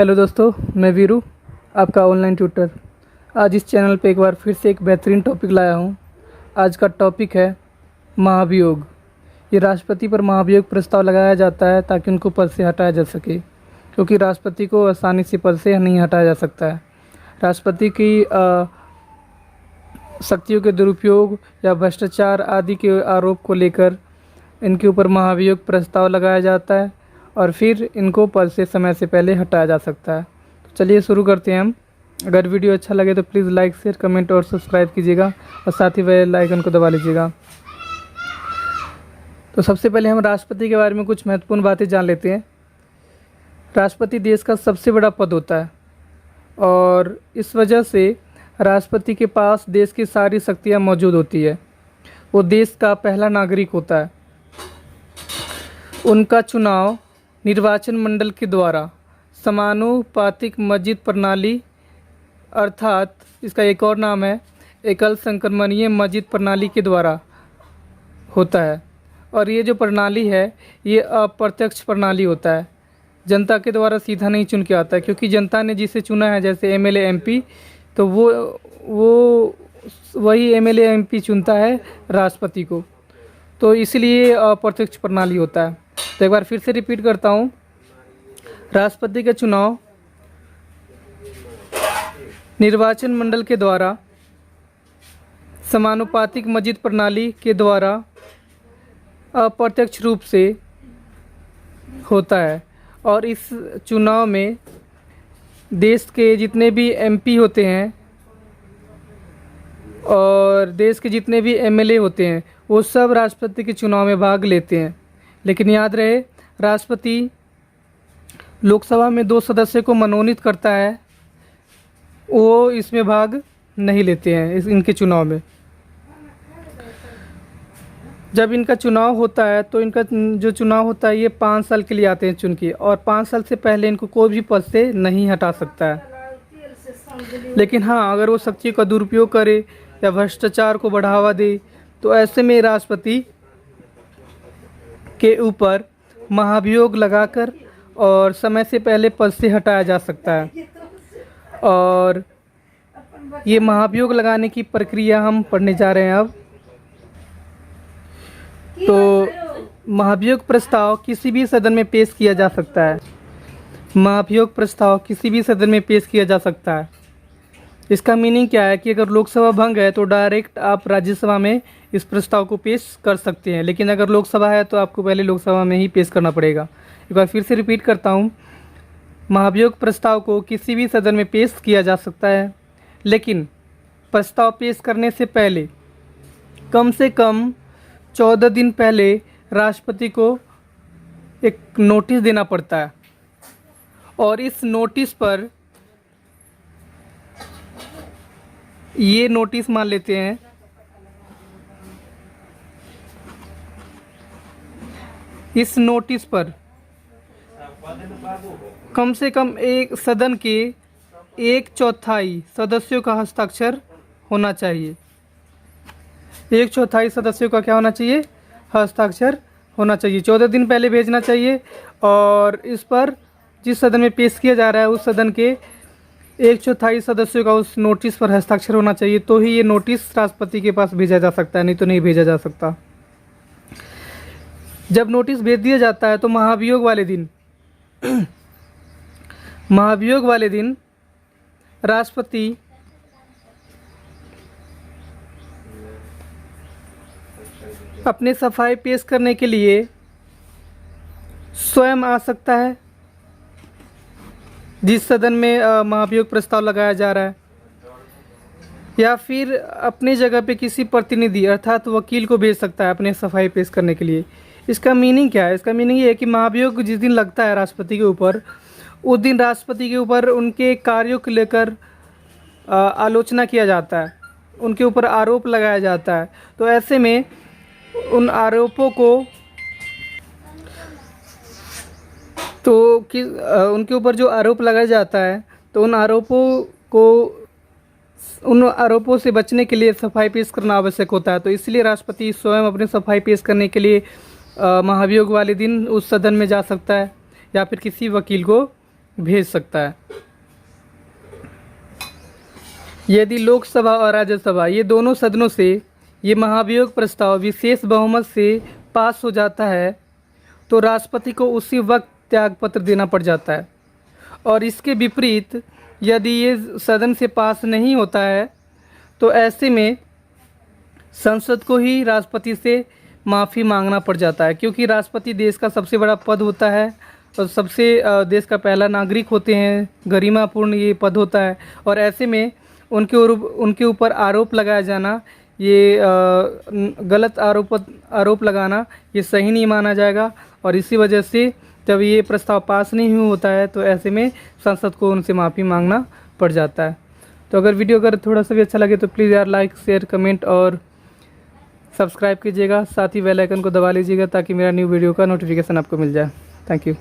Hello दोस्तों, मैं वीरू, आपका ऑनलाइन ट्यूटर। आज इस चैनल पे एक बार फिर से एक बेहतरीन टॉपिक लाया हूँ। आज का टॉपिक है महाभियोग। ये राष्ट्रपति पर महाभियोग प्रस्ताव लगाया जाता है ताकि उनको पद से हटाया जा सके, क्योंकि राष्ट्रपति को आसानी से पद से नहीं हटाया जा सकता है। राष्ट्रपति की शक्तियों के दुरुपयोग या भ्रष्टाचार आदि के आरोप को लेकर इनके ऊपर महाभियोग प्रस्ताव लगाया जाता है और फिर इनको पद से समय से पहले हटाया जा सकता है। तो चलिए शुरू करते हैं हम। अगर वीडियो अच्छा लगे तो प्लीज़ लाइक, शेयर, कमेंट और सब्सक्राइब कीजिएगा और साथ ही बेल आइकन को दबा लीजिएगा। तो सबसे पहले हम राष्ट्रपति के बारे में कुछ महत्वपूर्ण बातें जान लेते हैं। राष्ट्रपति देश का सबसे बड़ा पद होता है और इस वजह से राष्ट्रपति के पास देश की सारी शक्तियाँ मौजूद होती है। वो देश का पहला नागरिक होता है। उनका चुनाव निर्वाचन मंडल के द्वारा समानुपातिक मस्जिद प्रणाली, अर्थात इसका एक और नाम है एकल संक्रमणीय मस्जिद प्रणाली के द्वारा होता है। और ये जो प्रणाली है ये अप्रत्यक्ष प्रणाली होता है, जनता के द्वारा सीधा नहीं चुन के आता है, क्योंकि जनता ने जिसे चुना है, जैसे एमएलए एमपी, तो वो वही एमएलए एमपी चुनता है राष्ट्रपति को, तो इसलिए अप्रत्यक्ष प्रणाली होता है। तो एक बार फिर से रिपीट करता हूँ। राष्ट्रपति का चुनाव निर्वाचन मंडल के द्वारा समानुपातिक मस्जिद प्रणाली के द्वारा अप्रत्यक्ष रूप से होता है। और इस चुनाव में देश के जितने भी एमपी होते हैं और देश के जितने भी एमएलए होते हैं वो सब राष्ट्रपति के चुनाव में भाग लेते हैं। लेकिन याद रहे, राष्ट्रपति लोकसभा में 2 सदस्य को मनोनीत करता है, वो इसमें भाग नहीं लेते हैं इनके चुनाव में। जब इनका चुनाव होता है तो इनका जो चुनाव होता है ये 5 साल के लिए आते हैं चुन के, और 5 साल से पहले इनको कोई भी पद से नहीं हटा सकता है। लेकिन हाँ, अगर वो शक्ति का दुरुपयोग करे या भ्रष्टाचार को बढ़ावा दे तो ऐसे में राष्ट्रपति के ऊपर महाभियोग लगाकर और समय से पहले पद से हटाया जा सकता है। और ये महाभियोग लगाने की प्रक्रिया हम पढ़ने जा रहे हैं अब। तो महाभियोग प्रस्ताव किसी भी सदन में पेश किया जा सकता है। महाभियोग प्रस्ताव किसी भी सदन में पेश किया जा सकता है। इसका मीनिंग क्या है कि अगर लोकसभा भंग है तो डायरेक्ट आप राज्यसभा में इस प्रस्ताव को पेश कर सकते हैं, लेकिन अगर लोकसभा है तो आपको पहले लोकसभा में ही पेश करना पड़ेगा। एक बार फिर से रिपीट करता हूँ। महाभियोग प्रस्ताव को किसी भी सदन में पेश किया जा सकता है, लेकिन प्रस्ताव पेश करने से पहले कम से कम 14 दिन पहले राष्ट्रपति को एक नोटिस देना पड़ता है। और इस नोटिस पर ये नोटिस मान लेते हैं इस नोटिस पर कम से कम एक सदन के 1/4 सदस्यों का हस्ताक्षर होना चाहिए। 1/4 सदस्यों का क्या होना चाहिए? हस्ताक्षर होना चाहिए। 14 दिन पहले भेजना चाहिए और इस पर जिस सदन में पेश किया जा रहा है उस सदन के 1/4 सदस्यों का उस नोटिस पर हस्ताक्षर होना चाहिए, तो ही ये नोटिस राष्ट्रपति के पास भेजा जा सकता है, नहीं तो नहीं भेजा जा सकता। जब नोटिस भेज दिया जाता है तो महाभियोग वाले दिन राष्ट्रपति अपने सफाई पेश करने के लिए स्वयं आ सकता है जिस सदन में महाभियोग प्रस्ताव लगाया जा रहा है, या फिर अपनी जगह पे किसी प्रतिनिधि अर्थात वकील को भेज सकता है अपने सफाई पेश करने के लिए। इसका मीनिंग क्या है? इसका मीनिंग ये है कि महाभियोग जिस दिन लगता है राष्ट्रपति के ऊपर, उस दिन राष्ट्रपति के ऊपर उनके कार्यों को लेकर आलोचना किया जाता है, उनके ऊपर आरोप लगाया जाता है। तो ऐसे में उन आरोपों को उनके ऊपर जो आरोप लगाया जाता है तो उन आरोपों से बचने के लिए सफाई पेश करना आवश्यक होता है। तो इसलिए राष्ट्रपति स्वयं अपनी सफाई पेश करने के लिए महाभियोग वाले दिन उस सदन में जा सकता है या फिर किसी वकील को भेज सकता है। यदि लोकसभा और राज्यसभा ये दोनों सदनों से ये महाभियोग प्रस्ताव विशेष बहुमत से पास हो जाता है तो राष्ट्रपति को उसी वक्त त्यागपत्र देना पड़ जाता है। और इसके विपरीत यदि ये सदन से पास नहीं होता है तो ऐसे में संसद को ही राष्ट्रपति से माफ़ी मांगना पड़ जाता है, क्योंकि राष्ट्रपति देश का सबसे बड़ा पद होता है और सबसे देश का पहला नागरिक होते हैं, गरिमापूर्ण ये पद होता है। और ऐसे में उनके ऊपर आरोप लगाया जाना, ये गलत आरोप लगाना ये सही नहीं माना जाएगा। और इसी वजह से जब ये प्रस्ताव पास नहीं होता है तो ऐसे में संसद को उनसे माफ़ी मांगना पड़ जाता है। तो अगर वीडियो अगर थोड़ा सा भी अच्छा लगे तो प्लीज़ यार लाइक शेयर कमेंट और सब्सक्राइब कीजिएगा, साथ ही बेल आइकन को दबा लीजिएगा ताकि मेरा न्यू वीडियो का नोटिफिकेशन आपको मिल जाए। Thank you.